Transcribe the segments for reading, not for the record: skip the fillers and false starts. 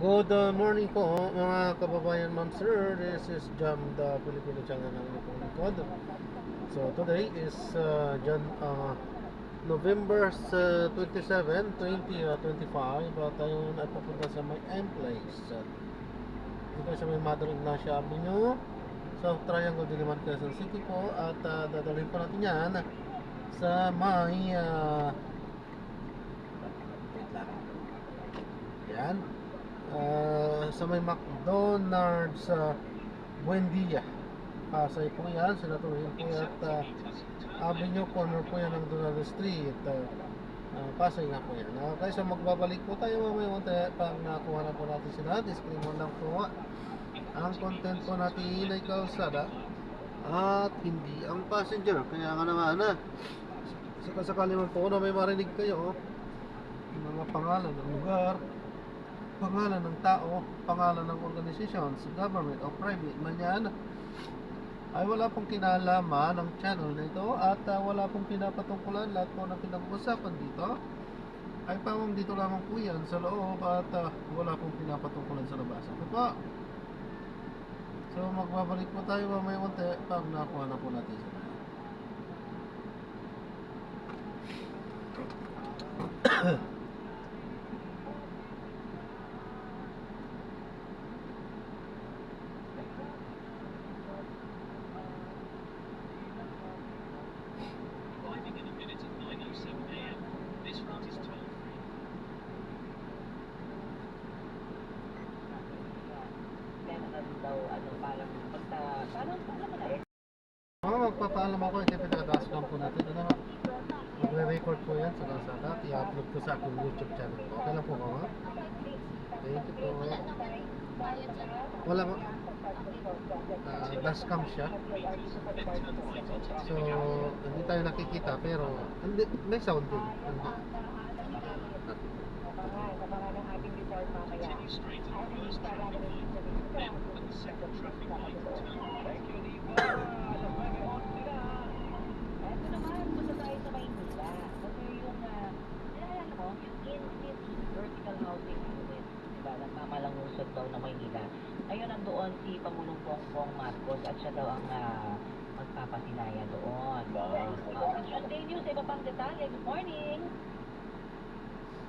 Good morning po mga kababayan, ma'am sir. This is Jam, the Filipino channel ng Lipong Lingkod. So today is November 27, 2025. Tayo ay pupunta sa may M Place. Dito sa may Mother Ignacia Avenue, South Triangle, Diliman, Quezon City po. At dadalhin po natin yan sa may yan, sa may McDonald's sa Buendia, Pasay po yan. Sinatuhin po yan at Avenue, corner po yan ng Donald Street, Pasay nga po yan. Okay, so magbabalik po tayo mamaya pag nakuha na po natin sila. Disclaimer lang po, ang content po natin ay kalsada at hindi ang passenger. Kaya nga naman sakasakali man po na may marinig kayo mga pangalan ng lugar, pangalan ng tao, pangalan ng organizations, government o private man yan, ay wala pong kinalaman ng channel na ito at wala pong pinapatungkulan. Lahat po ng pinag-uusapan dito ay pawang dito lamang po yan sa loob at wala pong pinapatungkulan sa labas. Okay po? So magbabalik po tayo mamaya konti pag nakuha na po natin sila. Magpapaalam ako, hindi pinag-dashcam po natin. Magre-record po yan sa kalsada at i-upload ko sa aking YouTube channel po. Okay lang po ba? Thank you po. Wala mo. Dashcam siya. So, hindi tayo nakikita pero hindi, may sound din. Nagmamalangunsod daw na Maynila. Ayun, nandoon si Pangulong Bongbong Marcos at siya daw ang magpapasinaya doon. Vision Day News, iba pang detalye. Good morning!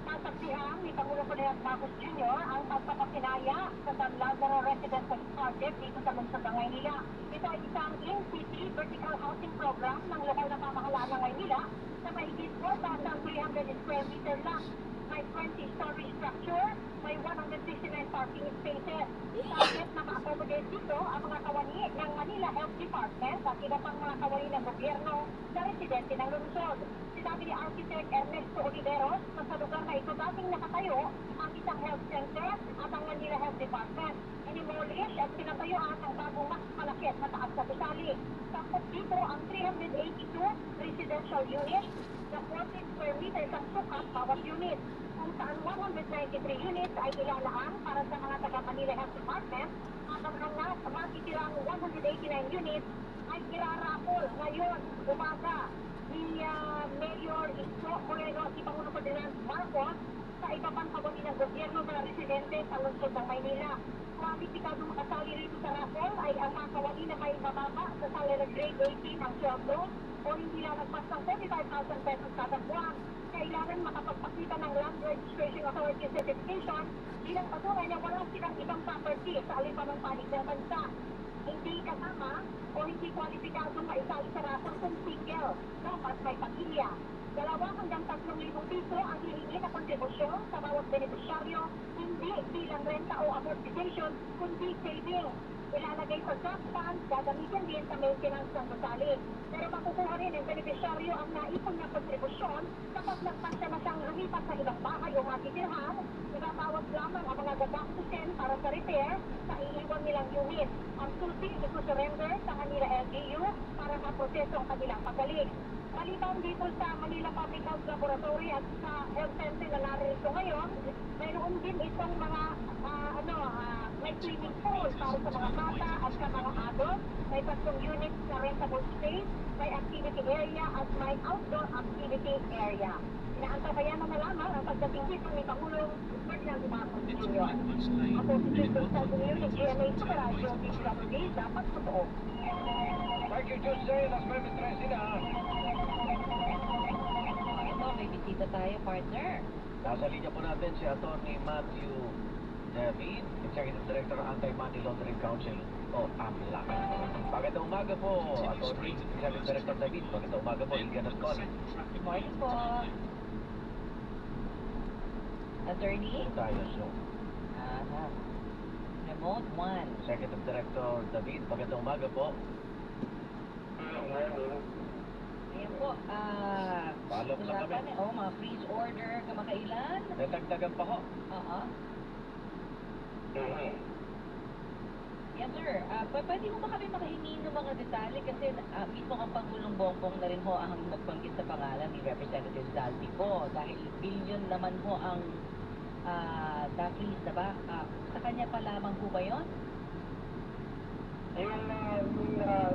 Nasaksihan ni Pangulong Bongbong Marcos Jr. ang pagpapasinaya sa San Lazaro Residential Project dito sa lungsod ng Maynila. Ito ay isang in-city vertical housing program ng lokal na pamahalaan ng Maynila na mahigit 4,300 square meter lang. May 20-story structure, may 169 parking spaces. Target na ma-accommodate dito ang mga kawani ng Manila Health Department at iba pang mga kawani ng gobyerno na residente ng lungsod. Sinabi ni Architect Ernesto Oliveros na sa lugar na ito dating nakatayo ang isang health center at ang Manila Health Department. Inimolish at pinatayuan ang bagong mas malaki at mataas na gusali. Tapos dito ang 382 residential units na 14 square meters ang sukat bawat unit. Kung saan 193 units ay ilalaan para sa mga taga-Manila Health Department at ang matitirang 189 units ay irarapol ngayon umaga ni Mayor Isko Moreno si Pangulong Ferdinand Marcos sa iba pang kawani ng gobyerno na residente sa lungsod ng Maynila. Kwalipikado makasali rito sa raffle ay ang mga kawani na may mababa sa salary grade 18 ang sweldo o hindi lang nagpas ng 45,000 pesos kada buwan. Kailangan makapagpakita ng Land Registration Authority certification bilang patunay na wala silang ibang property sa alipan ng panig ng bansa. Hindi kasama o hindi kwalipikadong maisali sa raffle kung single, dapat may pamilya. 2 hanggang 3,000 piso ang hihingi na kontribusyon sa bawat benepisyaryo, hindi bilang renta o amortization, kundi saving. Ilalagay sa trust fund, gagamitin din sa maintenance ng gusali. Pero makukuha rin ng benepisyaryo ang naipon na kontribusyon kapag nagpasya na siyang lumipat sa ibang bahay o matitirhan, ibabawas lamang ang mga gagastusin para sa repair sa iiwan nilang unit. Ang susi ito-surrender sa Manila LGU para maproseso ang kanilang pagaling. Maliban dito sa Manila Public Health Laboratory at sa health center na narito ngayon, mayroon din itong mga may swimming pool para sa mga bata at sa mga adult, may 3 units na rentable space, may activity area at may outdoor activity area. Inaantabayan na lamang ang pagdating dito ni Pangulong Ferdinand Marcos Jr. ngayon. Ako si Tito Sagunin sa GMA Super Radio, DPWD, dapat totoo. Thank you, Tuesday. Las 9:13 na. Ito, may bisita tayo, partner. Nasa linya po natin si Atty. Matthew David, Executive Director ng Anti-Money Laundering Council o AMLAC. Magandang umaga po, Atty. Executive Director David. Magandang umaga po, Ingan at Connie. Good morning po. Attorney? Tayo, so. Aha. Remote 1. Executive Director David, magandang umaga po. Ayan po, Follow up lang kami. usapan mga freeze order kamakailan. Natagdagan pa ho. Oo. Yes, sir. Pwede mo ba kami makahingi ng mga detalye kasi mismo ang Pangulong Bongbong na rin ho ang nagbanggit sa pangalan ni Representative Zaldico dahil billion naman ho ang na-freeze na ba? Sa kanya pa lamang po ba yun? Yung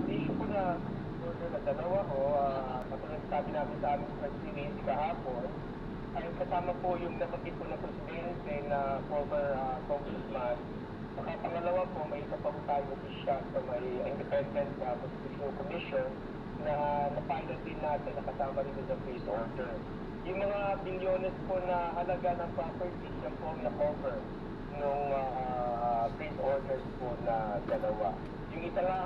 issue ko na order na dalawa o katulad sabi namin sa aming press release kahapon, ay kasama po yung nabanggit po na presidente na former congressman. Saka pangalawa po, may isa pa po tayong official sa may Independent Constitutional Commission na na-pilot din natin na kasama rin sa freeze order. Yung mga bilyones po na halaga ng property, yan po ang na-cover nung freeze orders po na dalawa. Yung isa nga,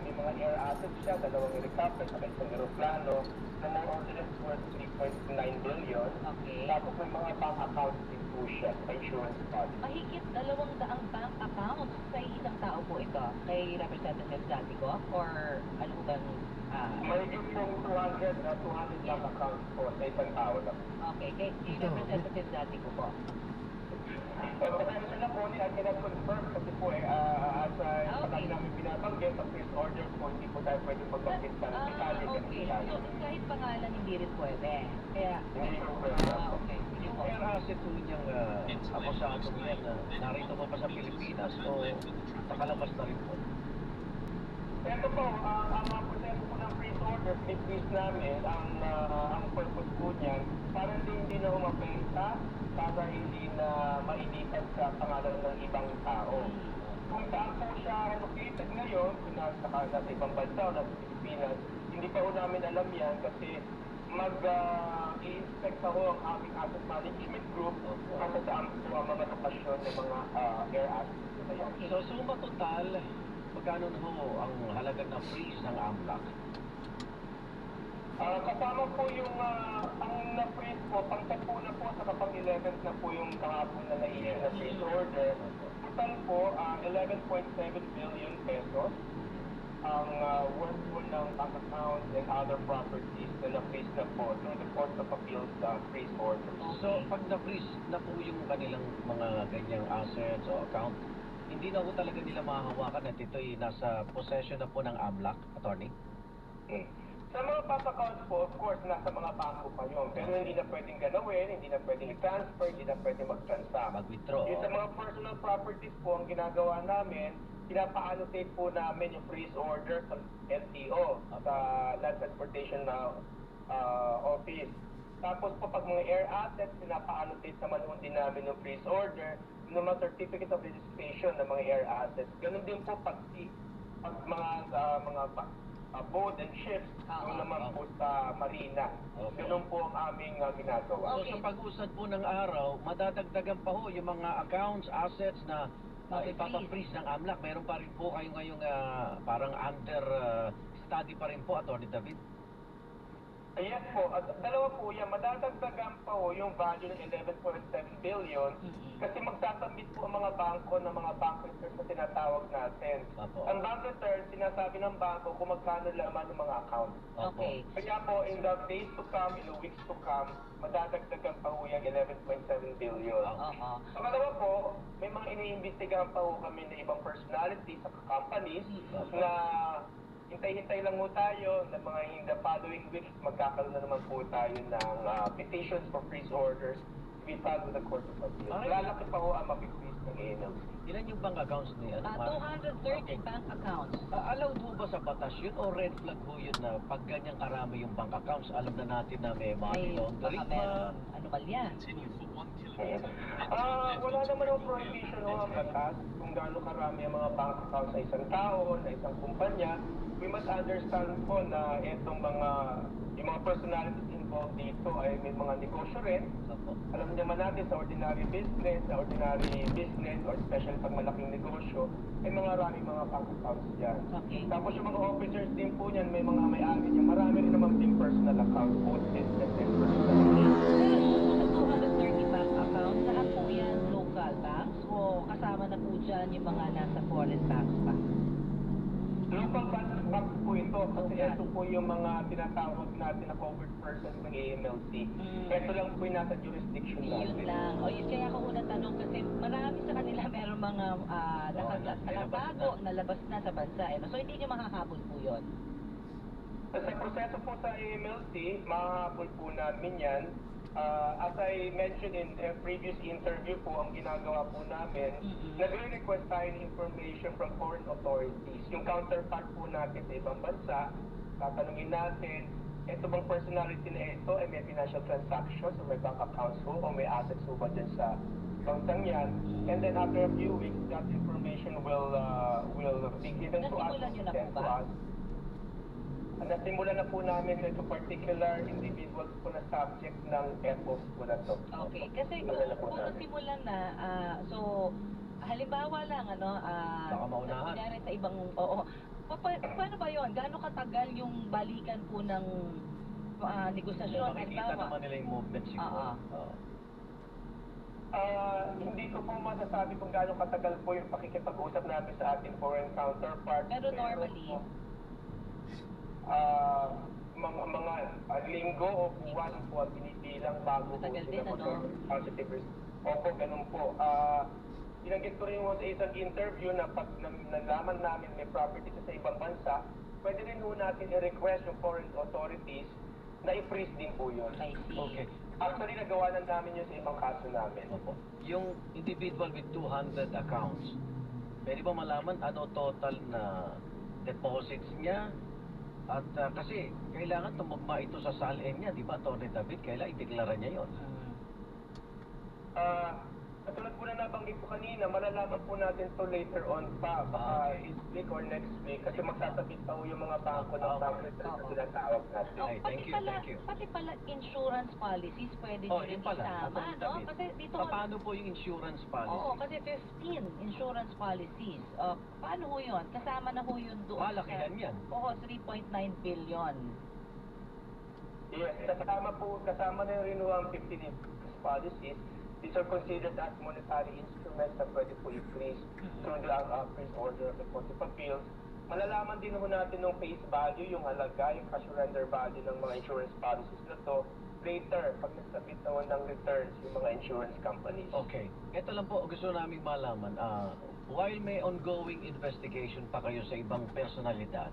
may mga air assets siya, dalawang helicopter, saka isang aeroplano, na more or less worth 3.9 billion. Okay. Tapos may mga bank accounts din po siya sa insurance policy. Mahigit 200 bank accounts sa isang tao po ito kay Representative Zaldico or ano po bang Mahigit pong 200 bank accounts po sa isang tao lang. okay, kay Representative Zaldico po. Pasensya na po, I cannot confirm kasi po as Okay. namin binabanggit sa freeze order po, hindi po tayo pwede magbanggit sa detalye ng Okay. detalye. So, kahit pangalan hindi rin pwede. Kaya, Hindi po pwede. okay. Sige Yung po. air asset po niyang akusado yan, narito po pa sa Pilipinas o sa kalabas na rin po? Ito po, ang proseso po ng freeze order, freeze namin, ang purpose po niyan, para hindi na umapenta, para hindi na mainitan sa pangalan ng ibang tao. Kung saan po siya located ngayon, kung nasa ibang bansa o nasa Pilipinas, hindi pa po namin alam yan kasi mag-i-inspect pa ho ang aming asset management group para saan po ang mga lokasyon ng mga air assets. So, suma total, magkano na ho ang halaga na freeze ng AMLAC? Kasama po yung ang na-freeze po, pang-10 na po, saka pang-11 na po yung kahapon na na-issue na freeze order. Total po, 11.7 billion pesos ang worth po ng bank accounts and other properties na na-freeze na po through the Court of Appeals freeze order. So, pag na-freeze na po yung kanilang mga ganyang assets o account, hindi na po talaga nila mahahawakan at ito'y nasa possession na po ng AMLAC, attorney? Sa mga bank accounts po, of course, nasa mga bangko pa yun. Pero hindi na pwedeng galawin, hindi na pwedeng i-transfer, hindi na pwedeng mag-transact. Mag-withdraw. Yung sa mga personal properties po, ang ginagawa namin, pinapa-annotate po namin yung freeze order sa LTO, sa Land Transportation Office. Tapos po, pag mga air assets, pinapa-annotate naman po din namin yung freeze order, yung mga certificate of registration ng mga air assets. Ganun din po pag mga boat and ships, yung naman po sa marina. Okay. Ganun po ang aming ginagawa. So, sa pag-usad po ng araw, madadagdagan pa ho yung mga accounts, assets na ipapapreeze ng AMLAC. Meron pa rin po kayo ngayong parang under study pa rin po, Atty. David. Yes po, dalawa po yan, madadagdagan pa po yung value ng 11.7 billion kasi magsasubmit po ang mga bangko ng mga bank returns na tinatawag natin. Opo. Ang bank return, sinasabi ng bangko kung magkano laman ng mga account. Okay. Kaya po, in the days to come, in the weeks to come, madadagdagan pa po yung 11.7 billion. Oo. Pangalawa po, may mga iniimbestigahan pa po kami na ibang personalities sa companies na hintay-hintay lang po tayo na mga in the following weeks magkakaroon na naman po tayo ng petitions for freeze orders to be filed with the Court of Appeals. Ay. Lalaki pa po ang mag-freeze ng ANLC. Ilan yung bank accounts niya? 230 bank accounts. Allowed ho ba sa batas yun o red flag ho yun na pag ganyang karami yung bank accounts, alam na natin na may money Ay, baka laundering meron pa? anomalya. Wala naman ang prohibition o ang batas kung gaano karami ang mga bank account sa isang tao, sa isang kumpanya. We must understand po na yung mga personalities involved dito ay may mga negosyo rin. Opo. Alam naman natin sa ordinary business, or especially pag malaking negosyo, ay maraming mga bank accounts dyan. Okay. Tapos yung mga officers din po niyan, may mga may-ari niya. Marami rin naman din personal accounts, both business and personal accounts. Pero sa 230 bank accounts, lahat po yan local banks o kasama na po dyan yung mga nasa foreign banks pa? Local bank po ito kasi ito po yung mga tinatawag natin na covered persons ng AMLC. Ito lang po yung nasa jurisdiction natin. Yun lang. O yun kaya ako unang tanong kasi marami sa kanila meron mga nakatago na labas na sa bansa. Eh. So hindi nyo makahabol po yun. Sa proseso po sa AMLC, makahabol po namin yan. As I mentioned in a previous interview po, ang ginagawa po namin, nagre-request tayo ng information from foreign authorities. Yung counterpart po natin sa ibang bansa, tatanungin natin, ito bang personality na ito ay may financial transactions o may bank accounts ho o may assets ho ba dyan sa bansang yan. And then after a few weeks, that information will be given to us. Nasimulan nyo na po sent to ba? us. Nasimulan na po namin ito particular individuals po na subject ng FOs po na to. Okay. Kasi Nasimulan na po kung namin. nasimulan na, so halimbawa lang, Baka maunahan. kunyari sa ibang, paano ba yun? Gaano katagal yung balikan po ng negosasyon? Makikita naman nila yung movement siguro. Oo. Hindi ko po masasabi kung gaano katagal po yung pakikipag-usap namin sa ating foreign counterparts. Pero normally, mga linggo o buwan po ang binibilang bago po Matagal din, ano? positive results. Opo, ganun po. Binanggit ko rin mo sa isang interview na pag nalaman namin may property sa ibang bansa, pwede rin po natin i-request yung foreign authorities na i-freeze din po yun. I see. Okay. Actually, nagawa na namin yun sa ibang kaso namin. Opo. Yung individual with 200 accounts, pwede ba malaman ano total na deposits niya? At kasi kailangan tumugma ito sa SALN niya, di ba, Atty. David? Kailangan ideklara niya yon. Katulad po na nabanggit ko kanina, malalaman po natin to later on pa, baka this week or next week, kasi magsasabit pa po yung mga bangko ng bank returns na tinatawag natin. Ay, thank you. Pati pala insurance policies pwede nyo rin Yun pala. isama, Atty. no? David. Kasi dito, Paano po yung insurance policy? oo, kasi 15 insurance policies. Paano ho yun? Kasama na ho yun doon. Malakihan yan. Oo, 3.9 billion. Yes, kasama na rin ang 15 insurance policies. These are considered as monetary instruments na pwede po i-freeze through the freeze order of the Court of Appeals. Malalaman din ho natin ng face value, yung halaga, yung cash surrender value ng mga insurance policies na to later pag nagsabit naman ng returns yung mga insurance companies. Okay. Ito lang po, gusto naming malaman. While may ongoing investigation pa kayo sa ibang personalidad,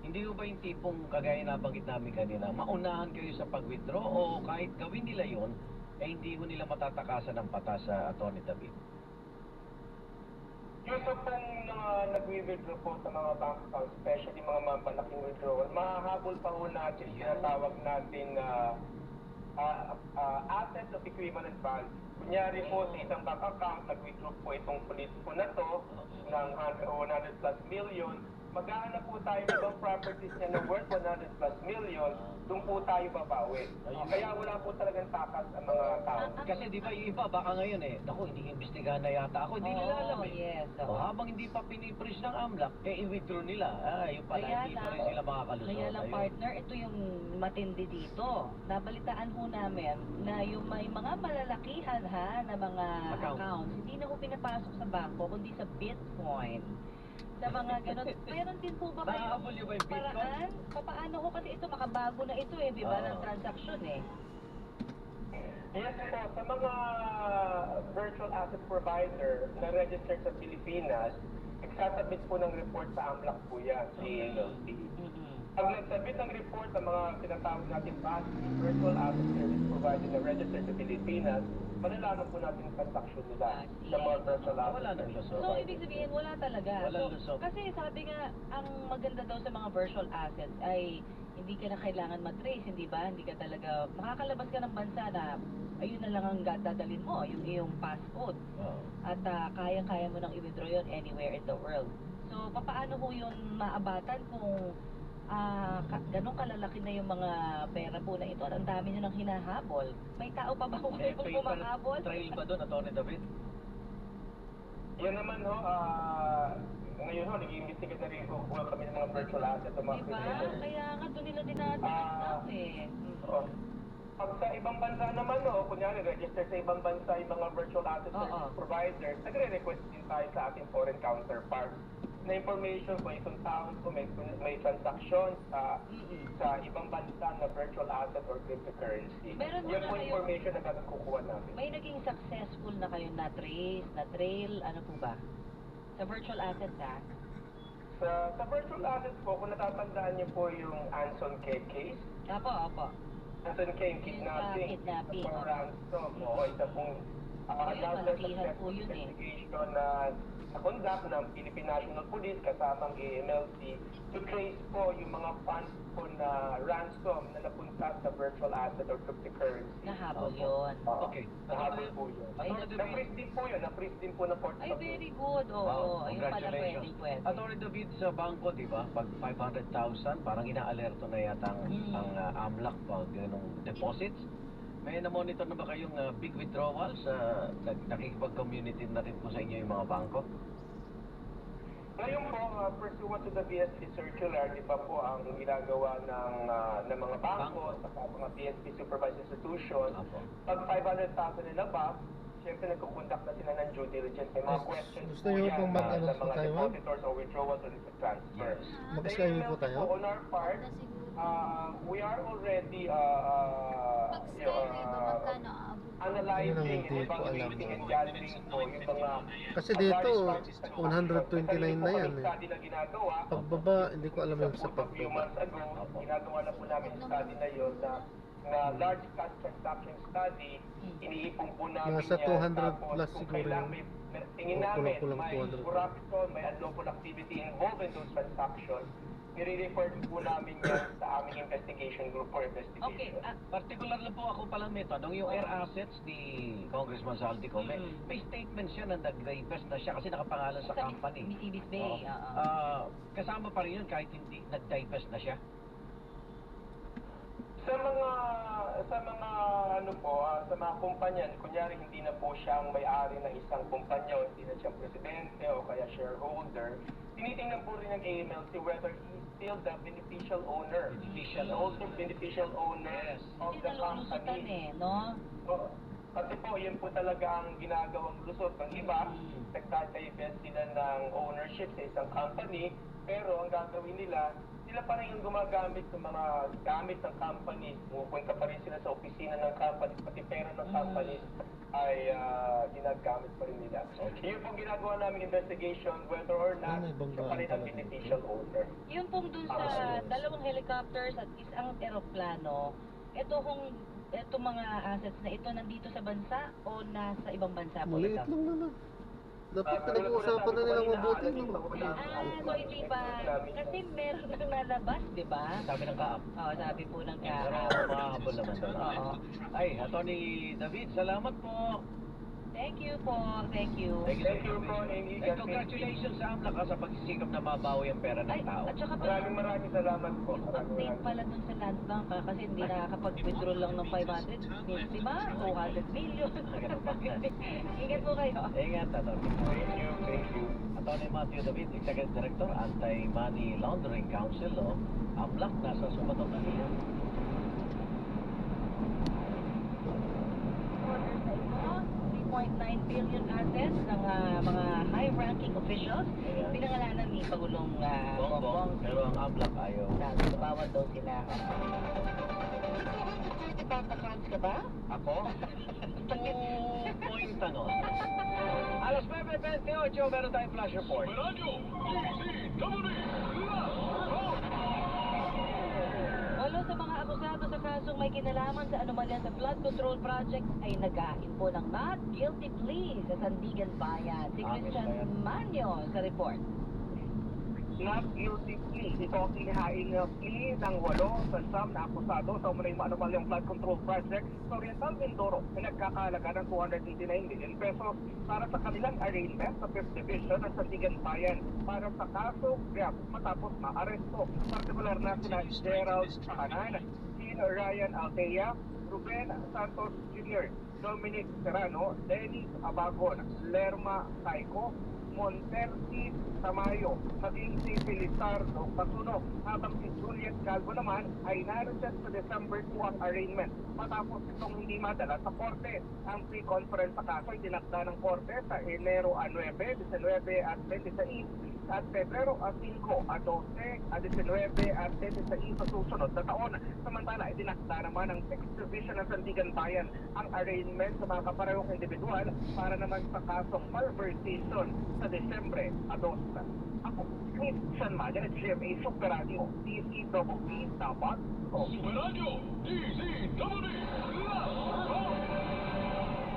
hindi mo ba yung tipong kagaya nabanggit namin kanina, maunahan kayo sa pag-withdraw o kahit gawin nila yon hindi ho nila matatakasan ng patas sa Atty. David? Yung po pong nag-withdraw po sa mga bank accounts, especially mga malaking withdrawal, mahahabol pa ho natin yung tinatawag nating assets of equivalent value. Kunyari po sa isang bank account, nag-withdraw po itong politiko na to ng 100 plus million, maghahanap po tayo ng ibang properties niya na worth 100 plus million, doon po tayo babawi. Kaya wala po talagang takas ang mga tao. Kasi di ba yung iba, baka ngayon naku, hindi imbestigahan na yata ako, hindi nila alam Yes. O habang hindi pa pinipris ng AMLAC, i-withdraw nila. Yung pala, Kaya hindi pa lang- rin sila makakalusot. Kaya lang Ayun. partner, ito yung matindi dito. Nabalitaan ho namin na yung may mga malalakihan na mga accounts, hindi na ho pinapasok sa bangko, kundi sa Bitcoin. Sa mga ganun. Meron din po ba Nahabol niyo ba yung Bitcoin? paraan? Paano ho? Kasi ito, makabago na ito di ba, ng transaction Yes po, sa mga virtual asset provider na registered sa Pilipinas, nagsasabit po ng report sa AMLAC po yan, sa AMLC. Pag nagsabit ng report ng mga tinatawag natin virtual asset service provider na registered sa Pilipinas, malalaman po natin yung transaction nila sa mga virtual asset Wala nang service lusot. So, ibig sabihin, wala talaga. Walang So, lusot. kasi sabi nga, ang maganda daw sa mga virtual assets ay hindi ka na kailangan matrace, hindi ba? Hindi ka talaga, makakalabas ka ng bansa na ayun na lang ang dadalhin mo, yung iyong passcode. Oo. At kaya-kaya mo nang i-withdraw yun anywhere in the world. So, papaano ho yun maabatan kung ganun kalalaki na yung mga pera po na ito? Ang dami nyo nang hinahabol. May tao pa ba ho May kayong paper humahabol? trail ba doon, Atty. David? Yan naman ho, ngayon ho, nag-iimbestigat na rin po kami ng mga virtual asset o mga Diba? criminals. Kaya nga doon nila dinadaan eh. Oh. Pag sa ibang bansa naman, no, kunyari, register sa ibang bansa yung mga virtual asset Oo. service providers, nagre-request din tayo sa ating foreign counterparts na information kung itong taon kung may transaction sa ibang bansa na virtual asset or cryptocurrency. Meron Yan muna po kayo- information na nakukuha namin. May naging successful na kayo na trace, na trail, ano po ba? Sa virtual assets Sa virtual assets po, kung natatandaan niyo po yung Anson K case, Opo. Anson K yung kidnapping, Kidnapping, sa oo. ransom, o isa pong Ayun, another malakihan po successful yun eh. investigation na na-conduct ng Philippine National Police kasamang AMLC to trace po yung mga funds po na ransom na napunta sa virtual asset or cryptocurrency. Nahabol yun. Okay. Nahabol po yun. Atty. David, Na-freeze din po yun, na-freeze din po na port Ay, very good. Oo, ayun pala congratulations. pwede. Atty. David, sa bangko, di ba? Pag 500,000, parang ina-alerto na yata ang AMLAC pag ganung deposits. May na-monitor na ba kayong big withdrawals? Nakikipag-community na rin po sa inyo yung mga bangko? Ngayon po, pursuant to the BSP circular, di ba po ang ginagawa ng mga bangko sa mga BSP supervised institutions, Apo. pag 500,000 and above, siyempre nagkukonduct na sila ng due diligence. May mga questions Gusto niyo yan pong mag-ano sa po mga tayo, ma'am? depositors or withdrawals or transfer. Yes. Mag-skype po tayo? On our part, we are already analyzing and evaluating and gathering po yung mga Kasi dito, 129 na yan eh. study na ginagawa. Pagbaba, hindi ko alam yung sa A few pagbaba. months ago, ginagawa na po namin yung study na yun na large cash transaction study, iniipon po namin Nasa 200 tapos plus kung siguro kailangan yun. tingin O, namin kulang-kulang may 200. corruption, may unlawful activity involved in those transactions, i-refer po namin yan sa aming investigation group for Okay, investigation. Particular lang po ako palang may tanong, yung air assets ni Congressman Saldico, may statement siya na nag-divest na siya kasi nakapangalan sa company. Misibis Oo. Bay. Kasama pa rin yun kahit hindi nag-divest na siya. Sa mga kumpanya, kunyari hindi na po siya ang may-ari ng isang kumpanya o hindi na siya presidente o kaya shareholder, tinitingnan po rin ng AMLC whether he is still the beneficial owner. Beneficial And also beneficial owner Yes. of Hindi the nalulusutan company. no? Oo. Kasi po, yun po talaga ang ginagawang lusot ng iba. Nagtadivest sila ng ownership sa isang company, pero ang gagawin nila, sila pa rin yung gumagamit ng mga gamit ng company. Pupunta pa rin sila sa opisina ng company, pati pera ng company ay ginagamit pa rin nila. Yun pong ginagawa namin investigation whether or not May banggaan siya pa rin ang talaga. beneficial owner. Yun pong dun sa dalawang helicopters at isang eroplano, ito mga assets na ito nandito sa bansa o nasa ibang bansa po Maliit ito? lang naman. Dapat pinag-uusapan na nilang mabuti, no? So hindi ba, kasi meron nang nalabas, di ba? Sabi ng kaap. Oo, sabi po ng Pero mahabol naman doon. Oo. Ay, Atty. David, salamat po. Thank you po, thank you. Thank you po, Amy. And congratulations sa AMLAC sa pagsisikap na mabawi ang pera Ay, ng tao. at saka pala, Maraming salamat po. yung update pala dun sa Land Bank kasi hindi nakakapag-withdraw lang ng 500, di ba? 200 million. Ingat po kayo. Ingat, Atty. Thank you. Atty. Matthew David, Executive Director, Anti-Money Laundering Council o AMLAC, nasa Sumatot na niya. Order sa ito, 3.9 billion assets ng mga high-ranking officials. Pinangalanan ni Pagulong Bongbong, pero ang AMLAC ayaw. Bawal daw sila. Ipapakans ka ba? Ako? 2 point ano? Alas 9:28, meron tayong flash report. akusado sa kasong may kinalaman sa anomalya sa flood control project ay naghain po ng not guilty plea sa Sandigan Bayan. Si Christian Manyo sa report. Not guilty plea. Ito ang inihain na plea ng 8 sa siyam na akusado sa umunay maanumalyang flood control project sa Oriental Mindoro na nagkakahalaga ng 289 million pesos para sa kanilang arraignment sa 5th Division ng Sandigan Bayan para sa kaso grab matapos maaresto. Partikular na sina Gerald Sahanan, Jean Ryan Altea, Ruben Santos Jr., Dominic Serrano, Dennis Abagon, Lerma Taiko, Monterti Tamayo, maging si Felizardo Pasuno, habang si Juliet Calvo naman ay nareset sa December 2 ang arraignment. Matapos itong hindi madala sa korte, ang pre-conference sa kaso ay tinakda ng korte sa Enero 9, 19 at 26 at Pebrero 5, 12, 19 at 26 sa susunod na taon. Samantala, itinakda naman ng 6th Division ng Sandigan Bayan ang arraignment sa mga kaparehong individual para naman sa kasong malversation sa Desembre 2. Ako, Christian Mayan at GMA Super Radio, DCWB, dapat o. Super Radio, DCWB,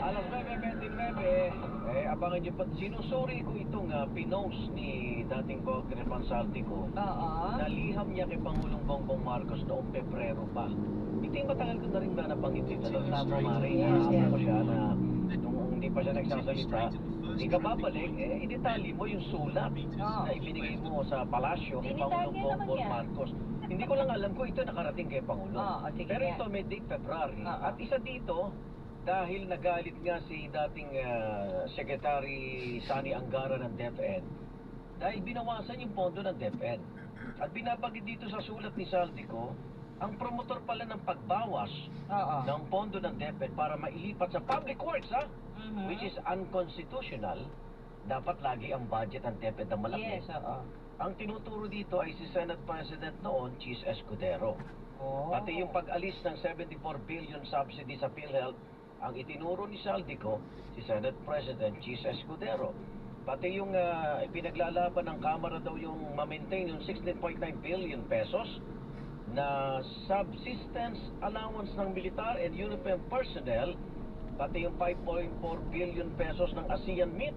Alas 9:29, abangan niyo pa. Sinusuri ko itong pinost ni dating Congressman Saltico. Oo. Naliham niya kay Pangulong Bongbong Marcos noong Pebrero pa. Ito yung matagal ko na rin ba napanggit sa Tama Mare. Yes, yes. Ko siya na nung hindi pa siya nagsasalita, hindi ka babalik, idetali mo yung sulat na ibinigay mo sa palasyo kay Dinitali Pangulong niya naman Bongbong yan. Marcos. Hindi ko lang alam kung ito nakarating kay Pangulo. Sige Pero nga. ito may date February. Oo. At isa dito, dahil nagalit nga si dating Secretary Sani Angara ng DepEd, dahil binawasan yung pondo ng DepEd. At binabagid dito sa sulat ni Saldico, ang promotor pala ng pagbawas Oo. ng pondo ng DepEd para mailipat sa public works, Mhm. which is unconstitutional. Dapat lagi ang budget ng DepEd na malaki. Yes, oo. Ang tinuturo dito ay si Senate President noon, Chis Escudero. Oh. Pati yung pag-alis ng 74 billion subsidy sa PhilHealth, ang itinuro ni Saldico, si Senate President Chis Escudero. Pati yung ipinaglalaban ng Kamara daw yung ma-maintain yung 16.9 billion pesos na subsistence allowance ng militar and uniform personnel, pati yung 5.4 billion pesos ng ASEAN Meet.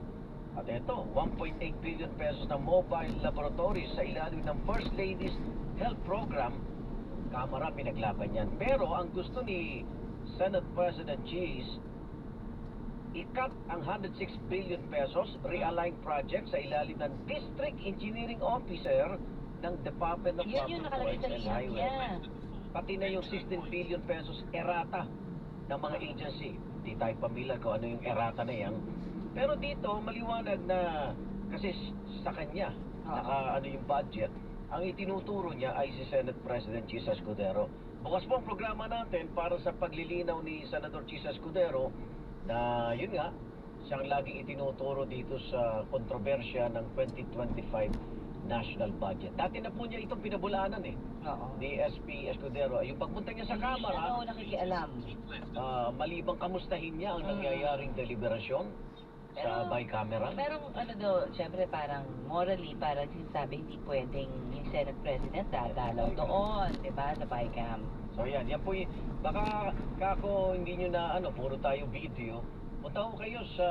At ito, 1.8 billion pesos ng mobile laboratories sa ilalim ng First Lady's Health Program. Kamara pinaglaban yan. Pero ang gusto ni Senate President Cheese, i-cut ang 106 billion pesos realign project sa ilalim ng District Engineering Officer ng Department of Yun yung Public nakalagay Works sa and liham Highways. niya. Pati na yung 16 billion pesos errata ng mga agency. Hindi tayo pamilyar kung ano yung errata na yan. Pero dito, maliwanag na kasi sa kanya, ano yung budget, ang itinuturo niya ay si Senate President Chis Escudero. Bukas po ang programa natin para sa paglilinaw ni Senador Chis Escudero na yun nga, siyang laging itinuturo dito sa kontrobersya ng 2025 national budget. Dati na po niya itong pinabulaanan Oo. ni SP Escudero. Yung pagpunta niya sa Hindi siya Kamara, daw nakikialam. malibang kamustahin niya ang nangyayaring deliberasyon sa bicameral. Pero ano daw, syempre parang morally, parang sinasabi hindi pwedeng yung Senate President dadalaw doon, di ba, sa BICAM. So yan po baka kako hindi nyo na puro tayo video. Punta ko kayo sa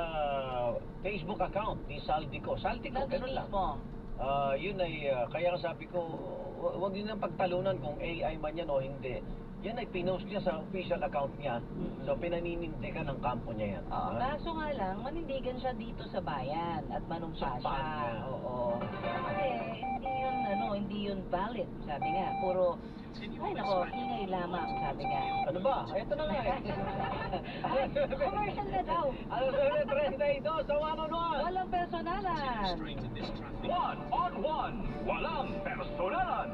Facebook account ni Saldico. Saldico, ganun lang. Mismo. Yun ay, kaya sabi ko, huwag nyo nang pagtalunan kung AI man yan o hindi. Yan ay pinost niya sa official account niya. So pinaninindigan ng kampo niya yan. Oo, kaso nga lang, manindigan siya dito sa bayan at manumpa Sa siya. bayan. Oo. Kasi hindi yun valid, sabi nga. Puro, ay nako, ingay lamang, sabi nga. Ano ba? Ito na nga eh. Ay, commercial na daw. Ano sa 32 sa 1-on-1? Walang personalan. One-on-one. Walang personalan.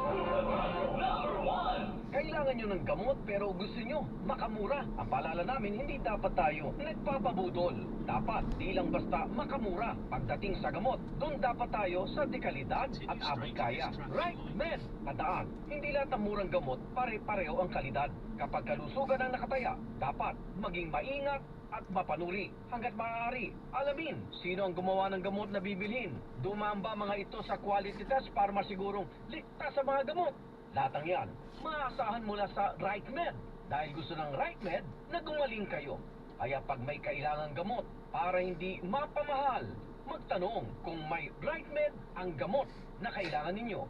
Number one. Kailangan nyo ng gamot pero gusto nyo makamura. Ang paalala namin, hindi dapat tayo nagpapabudol. Dapat di lang basta makamura. Pagdating sa gamot, doon dapat tayo sa dekalidad at abot kaya. Right, men? Tandaan, hindi lahat ng murang gamot pare-pareho ang kalidad. Kapag kalusugan ang nakataya, dapat maging maingat at mapanuri. Hanggat maaari, alamin sino ang gumawa ng gamot na bibilhin. Dumaan ba mga ito sa quality test para masigurong ligtas sa mga gamot? Lahat ng yan, maasahan mula sa RightMed. Dahil gusto ng RightMed na gumaling kayo. Kaya pag may kailangang gamot para hindi mapamahal, magtanong kung may RightMed ang gamot na kailangan ninyo.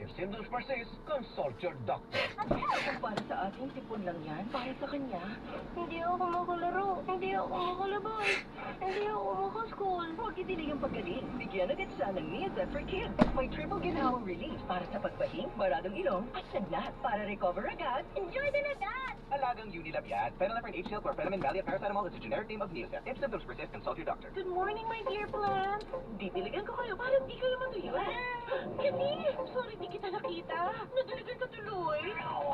If symptoms persist, consult your doctor. Kung para sa ating sipon lang yan, para sa kanya, Hindi ako makalaro. Hindi ako makalabas. Hindi ako makaschool. huwag itinig ang paggaling. Bigyan agad siya ng Neoset for Kids. May triple ginhawang relief para sa pagpahing, baradong ilong, at lagnat. Para recover agad, Enjoy din agad! Alagang Unilab yan. Phenylephrine HCl chlorpheniramine maleate paracetamol is the generic name of Neosep. If symptoms persist, consult your doctor. Good morning, my dear plant. didiligan ko kayo para di kayo matuyuan. Kimi, sorry di kita nakita. Nadaligan ka tuloy.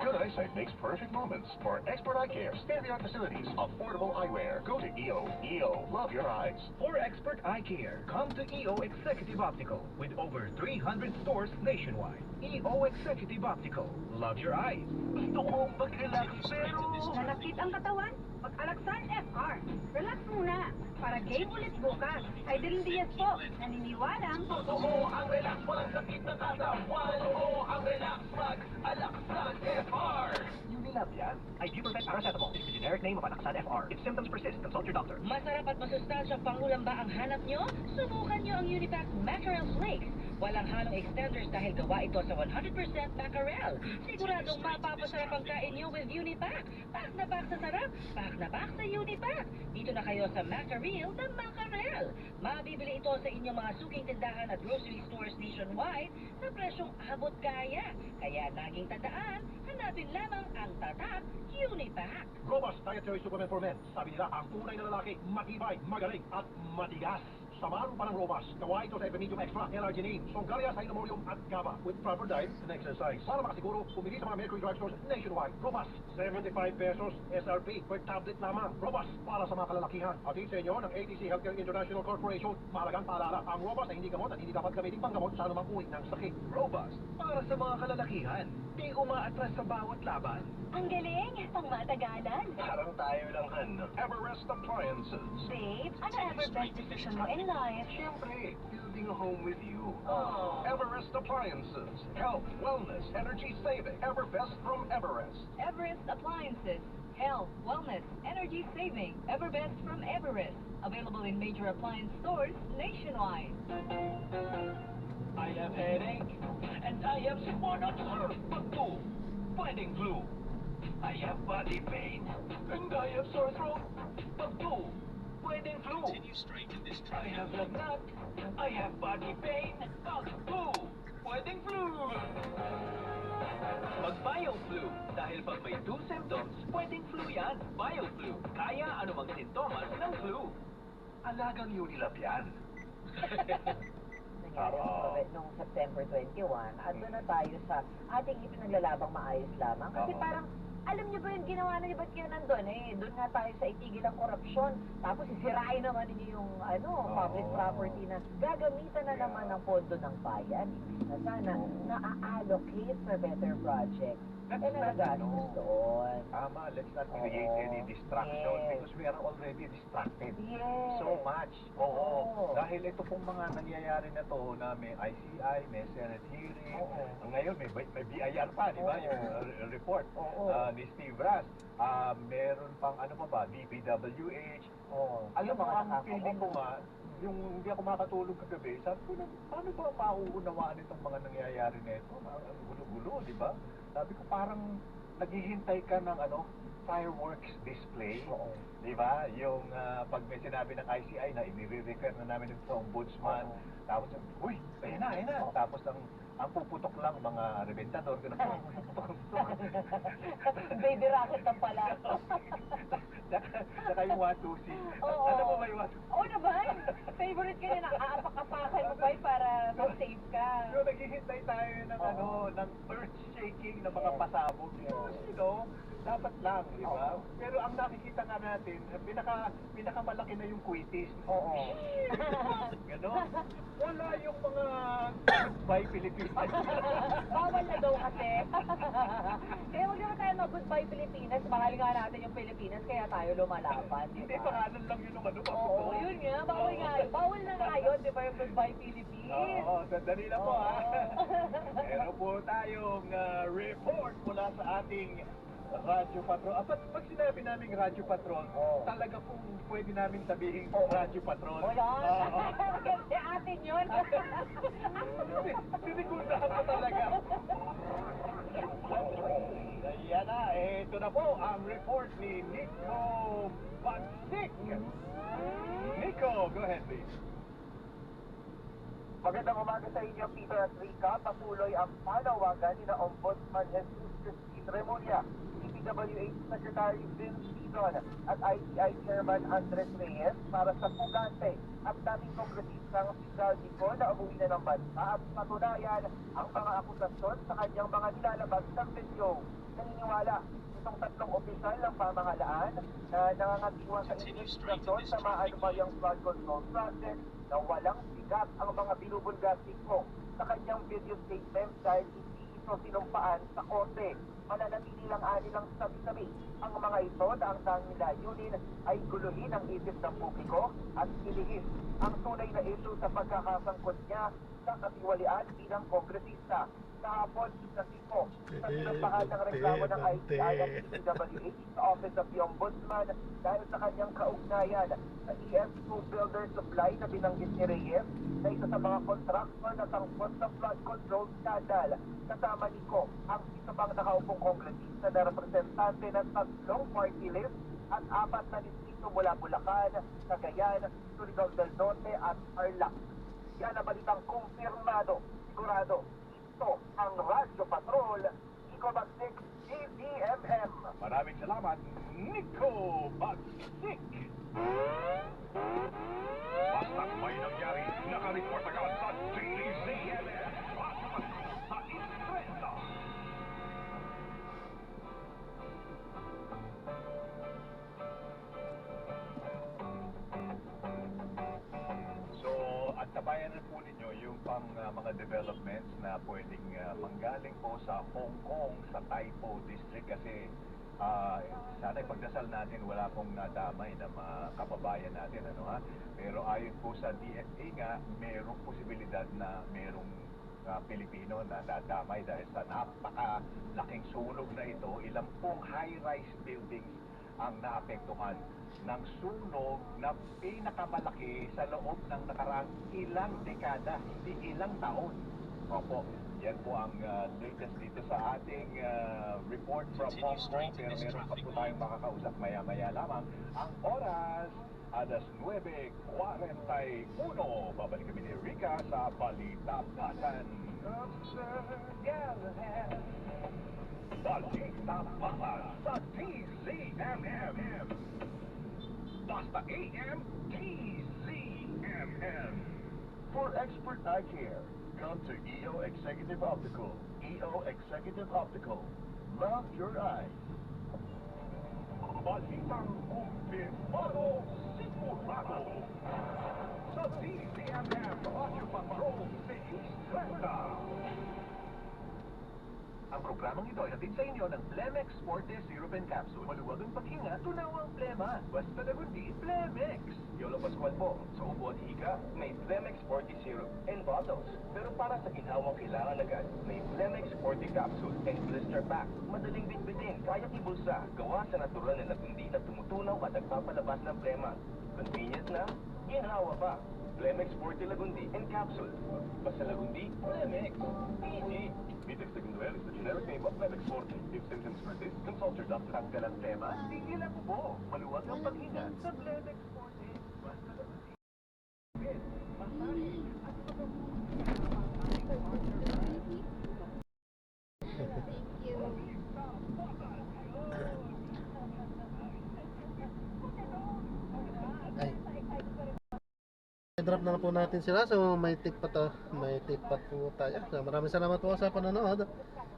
Good eyesight makes perfect moments. For expert eye care, state-of-the-art facilities, affordable eyewear, go to EO. EO, love your eyes. For expert eye care, come to EO Executive Optical with over 300 stores nationwide. EO Executive Optical. Love your eyes. Gusto ko mag-relax pero... Nanakit ang katawan? Pag-alaksan FR. Relax muna. Para game ulit bukas. Idling Diaz po. Naniniwalang Oo, ang relax, walang sakit na katawan. Oo, ang relax, mag-alaksan FR. Unilab yan. Ibuprofen paracetamol is the generic name of Alaksan FR. If symptoms persist, consult your doctor. Masarap at masustansyang pangulam ba ang hanap nyo? Subukan nyo ang Unipack Mackerel Flakes. Walang halong extenders dahil gawa ito sa 100% mackerel. Siguradong mapapasarap ang kain nyo with Unipack. Pack na pack sa sarap, pack na pack sa Unipack. Dito na kayo sa Mackerel na Mackerel. Mabibili ito sa inyong mga suking tindahan at grocery stores nationwide sa presyong abot kaya. Kaya laging tandaan, hanapin lamang ang tatak Unipack. Robust Dietary Supplement for Men. Sabi nila, ang tunay na lalaki, matibay, magaling, at matigas. Samahan pa ng Robust. Gawa ito sa Epimedium Extra, L-Arginine, Songalia, Cynomorium, at GABA. With proper diet and exercise. Para makasiguro, pumili sa mga Mercury Drugstores nationwide. Robust, 75 pesos SRP per tablet lamang. Robust, para sa mga kalalakihan. Atin sa inyo ng ATC Healthcare International Corporation. Mahalagang paalala, ang Robust ay hindi gamot at hindi dapat gamitin panggamot sa anumang uri ng sakit. Robust, para sa mga kalalakihan. Di umaatras sa bawat laban. ang galing. Pang matagalan. Parang tayo lang, Everest Appliances. Babe, ano ever best decision mo in life? Siyempre, building a home with you. Oh. Everest Appliances. Health, wellness, energy saving. Everbest from Everest. Everest Appliances. Health, wellness, energy saving. Everbest from Everest. Available in major appliance stores nationwide. I have headache, and I have Simonotol. Pagtu, pwedeng flu. I have body pain, and I have sore throat. Pagtu, pwedeng flu. I have lagnat, I have body pain. Pagtu, pwedeng flu. Mag-BioFlu, dahil pag may 2 symptoms, pwedeng flu yan. BioFlu, kaya anumang sintomas ng flu. Alagang Unilab yan. Nangyari nung September 21, ando na tayo sa ating ipinaglalabang maayos lamang. Kasi Oo. parang, alam niyo ba yung ginawa na niyo, ba't kayo nandun eh? Doon nga tayo sa itigil ang korupsyon. Tapos sisirain naman ninyo yung public Oo. property na gagamitan na naman ng pondo ng bayan. Na sana na-allocate for better project. Let's Eh, not, nagagastos doon. Tama, let's not create Oo. any distraction Yes. because we are already distracted. Yes. So much. Oo. Dahil ito pong mga nangyayari na to na may ICI, may Senate hearing, Oo. ngayon may BIR pa, di ba? Oo. Yung report Oo. ni Steve Ras. Meron pang ano pa ba, DPWH. Oo. Alam mo, Yung mga ang feeling ko nga, yung hindi ako makatulog kagabi, sabi ko, paano ba mauunawaan itong mga nangyayari na ito? Ang gulo-gulo, di ba? Sabi ko, parang naghihintay ka ng fireworks display. Di ba? Yung pag may sinabi ng ICI na i-refer na namin sa ombudsman, tapos, uy, ayun na. Tapos ang puputok lang mga rebentador, ganun po. Baby rocket na pala. Saka yung 126. Oo. Alam mo ba yung 126? Oo naman. Favorite ka rin. Aapak-apakan mo ba para mag-save ka? So, naghihintay tayo ng ng earth-shaking na mga pasabog. You know, dapat lang, di ba? Pero ang nakikita nga natin, pinakamalaki na yung quitis. Oo. Ganon. Wala yung mga goodbye Pilipinas. Bawal na daw kasi. Kaya huwag naman tayo mag-goodbye Pilipinas. Mahal nga natin yung Pilipinas, kaya tayo lumalaban, di Hindi, ba? pangalan lang yun ng ano. Oo, yun nga. Bawal nga. Bawal na nga yun, di ba, yung goodbye Philippines? Oo, sandali na po ha. Oo. Meron po tayong report mula sa ating Radyo Patrol. Pag sinabi naming Radyo Patrol, talaga pong pwede namin sabihin Radyo Patrol. Wala. Kasi atin yun. Sinigundahan ko talaga. Ayan na, ito na po ang report ni Nico Bagsik. Nico, go ahead please. Magandang umaga sa inyo, Peter at Rica. Patuloy ang panawagan ni na Ombudsman Jesus Cristina Remulla, DPWH Secretary Vince Dizon at ICI Chairman Andres Reyes para sa pugante ang daming kongresistang si Zaldico na umuwi na ng bansa at patunayan ang mga akusasyon sa kanyang mga nilalabas ng video. Naniniwala itong tatlong opisyal ng pamahalaan na nangangatiwa sa investigasyon sa maanumayang flood control project na walang sigat ang mga binubulgastik ko sa kanyang video statement dahil hindi ito sinumpaan sa korte. Mananatili lang anilang sabi-sabi ang mga ito na ang tanging layunin ay guluhin ang isip ng publiko at ilihis ang tunay na issue sa pagkakasangkot niya sa katiwalian bilang kongresista. Kahapon, sa Siko, sa sinampahan ng reklamo ng ICI at DPWH sa Office of the Ombudsman dahil sa kanyang kaugnayan sa EF2 Builder Supply na binanggit ni Reyes na isa sa mga kontraktor na sangkot sa flood control scandal. Kasama nito ang isa pang nakaupong kongresista na representante ng tatlong party list at 4 na distrito mula Bulacan, Cagayan, Surigao del Norte at Tarlac. Yan ang balitang kumpirmado, sigurado. Ito ang Radyo Patrol, Nico Bagsik, DZMM. Maraming salamat, Nico Bagsik. Basta't may nangyari, nakareport agad sa DZMM. Sa Istrenta. So, at tabayan rin po ninyo yung pang mga developments na pwedeng manggaling po sa Hong Kong, sa Taipo District kasi sana ipagdasal natin wala pong nadamay na mga kababayan natin, ano ha? Pero ayon po sa DFA nga, mayroong posibilidad na mayroong Pilipino na nadamay dahil sa napakalaking sunog na ito. Ilang pong high-rise buildings ang naapektuhan ng sunog na pinakamalaki sa loob ng nakaraang ilang dekada, hindi ilang taon. Opo, yan po ang latest dito sa ating report from Hong Kong. Pero meron pa po tayong makakausap maya-maya lamang. Ang oras, alas 9:41. Babalik kami ni Rica sa Balita-Batan. Balita-Batan sa DZMM. Basta AM DZMM. For expert eye care, come to EO Executive Optical. EO Executive Optical. Love your eyes. Balitang kumpirmado, sigurado. Sa DZMM Radyo Patrol sa Istrenta. Ang programang ito ay hatid sa inyo ng Plemex Forte Syrup and Capsule. Maluwag ang paghinga, tunaw ang plema. Basta nagundi, Plemex. Yolo Pascual po, sa ubo at hika, may Plemex Forte Syrup and bottles. Pero para sa ginhawang kailangan agad, may Plemex Forte Capsule and blister pack. Madaling bitbitin, kaya ibulsa, gawa sa natural na lagundi na tumutunaw at nagpapalabas ng plema. Convenient na, ginhawa pa. Blemex Forte Lagundi and capsule. Basta Lagundi, Blemex. Easy. Vitex Secunduel is the generic name of Blemex Forte. If symptoms persist, consult your doctor. Tanggal ang tema, tigil ang ubo. Maluwag ang paghinga sa Blemex Forte. Basta Lagundi. Ay. I-drop na po natin sila. So may tip pa po tayo. So, maraming salamat po sa panonood.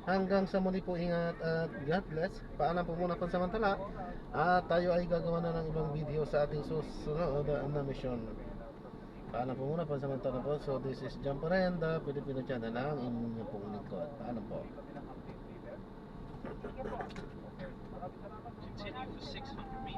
Hanggang sa muli po, ingat at God bless. Paalam po muna pansamantala. At tayo ay gagawa na ng ibang video sa ating susunod na mission. Paalam po muna pansamantala po. So this is John Parenda, Pilipino Channel, ang inyong pong lingkod. Paalam po. Continue for 600 meters.